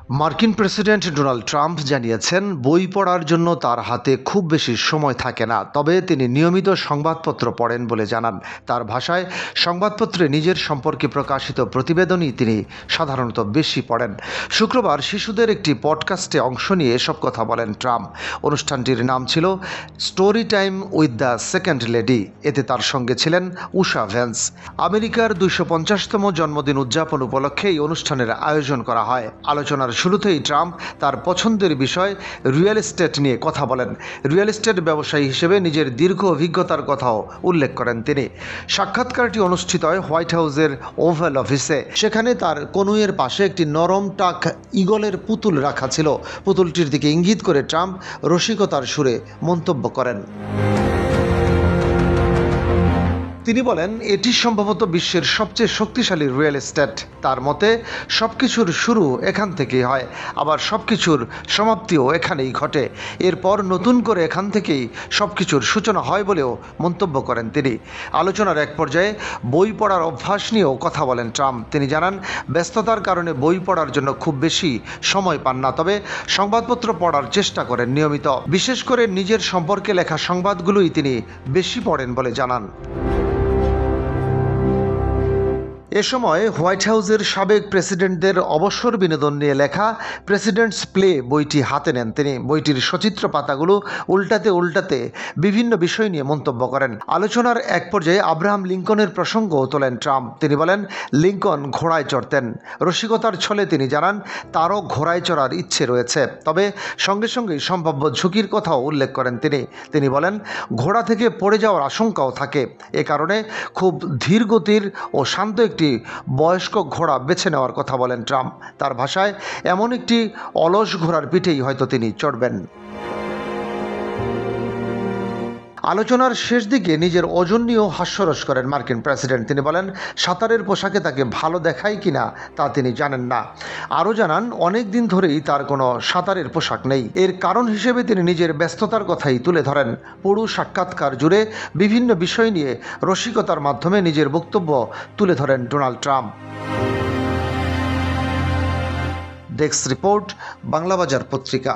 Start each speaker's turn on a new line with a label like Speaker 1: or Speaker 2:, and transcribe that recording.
Speaker 1: মার্কিন president Donald Trump জানিয়েছেন বই পড়ার জন্য তার হাতে খুব বেশি সময় থাকে না, তবে তিনি নিয়মিত সংবাদপত্র পড়েন বলে জানান। তার ভাষায়, সংবাদপত্রে নিজের সম্পর্কে প্রকাশিত প্রতিবেদনই তিনি সাধারণত বেশি পড়েন। শুক্রবার শিশুদের একটি পডকাস্টে অংশ নিয়ে এসব কথা বলেন ট্রাম্প। অনুষ্ঠানটির নাম ছিল story time with the second lady. এতে তার সঙ্গে ছিলেন উষা ভ্যান্স। আমেরিকার 250তম জন্মদিন উদযাপন উপলক্ষে এই অনুষ্ঠানের আয়োজন করা হয়। আলোচনার শুরুতেই ট্রাম্প তার পছন্দের বিষয় রিয়েল এস্টেট নিয়ে কথা বলেন। রিয়েল এস্টেট ব্যবসায়ী হিসেবে নিজের দীর্ঘ অভিজ্ঞতার কথাও উল্লেখ করেন তিনি। সাক্ষাৎকারটি অনুষ্ঠিত হয় হোয়াইট হাউসের ওভাল অফিসে। সেখানে তার কনুইয়ের পাশে একটি নরম টাক ঈগলের পুতুল রাখা ছিল। পুতুলটির দিকে ইঙ্গিত করে ট্রাম্প রসিকতার সুরে মন্তব্য করেন। তিনি বলেন, এটি সম্ভবত বিশ্বের সবচেয়ে শক্তিশালী রিয়েল এস্টেট। তার মতে, সবকিছুর শুরু এখান থেকেই হয়, আবার সবকিছুর সমাপ্তিও এখানেই ঘটে। এরপর নতুন করে এখান থেকেই সবকিছুর সূচনা হয় বলেও মন্তব্য করেন তিনি। আলোচনার এক পর্যায়ে বই পড়ার অভ্যাস নিয়েও কথা বলেন ট্রাম্প। তিনি জানান, ব্যস্ততার কারণে বই পড়ার জন্য খুব বেশি সময় পান না, তবে সংবাদপত্র পড়ার চেষ্টা করেন নিয়মিত। বিশেষ করে নিজের সম্পর্কে লেখা সংবাদগুলোই তিনি বেশি পড়েন বলে জানান। এ সময় হোয়াইট হাউসের সাবেক প্রেসিডেন্টদের অবসর বিনোদন নিয়ে লেখা প্রেসিডেন্টস প্লে বইটি হাতে নেন তিনি। বইটির সচিত্র পাতাগুলো উল্টাতে উল্টাতে বিভিন্ন বিষয় নিয়ে মন্তব্য করেন। আলোচনার এক পর্যায়ে আব্রাহাম লিঙ্কনের প্রসঙ্গও তোলেন ট্রাম্প। তিনি বলেন, লিঙ্কন ঘোড়ায় চড়তেন। রসিকতার ছলে তিনি জানান, তারও ঘোড়ায় চড়ার ইচ্ছে রয়েছে, তবে সঙ্গে সঙ্গেই সম্ভাব্য ঝুঁকির কথাও উল্লেখ করেন তিনি বলেন, ঘোড়া থেকে পড়ে যাওয়ার আশঙ্কাও থাকে। এ কারণে খুব ধীর গতির ও শান্ত একটি বয়স্ক ঘোড়া বেছে নেওয়ার কথা বলেন ট্রাম্প। তার ভাষায়, এমন একটি অলস ঘোড়ার পিঠেই হয়তো তিনি চড়বেন। আলোচনার শেষ দিকে নিজের ওজন নিয়েও হাস্যরস করেন মার্কিন প্রেসিডেন্ট। তিনি বলেন, সাঁতারের পোশাকে তাকে ভালো দেখায় কিনা তা তিনি জানেন না। আরও জানান, অনেক দিন ধরেই তার কোনো সাঁতারের পোশাক নেই। এর কারণ হিসেবে তিনি নিজের ব্যস্ততার কথাই তুলে ধরেন। পুরো সাক্ষাৎকার জুড়ে বিভিন্ন বিষয় নিয়ে রসিকতার মাধ্যমে নিজের বক্তব্য তুলে ধরেন Donald Trump. Desk report, Banglabazar পত্রিকা।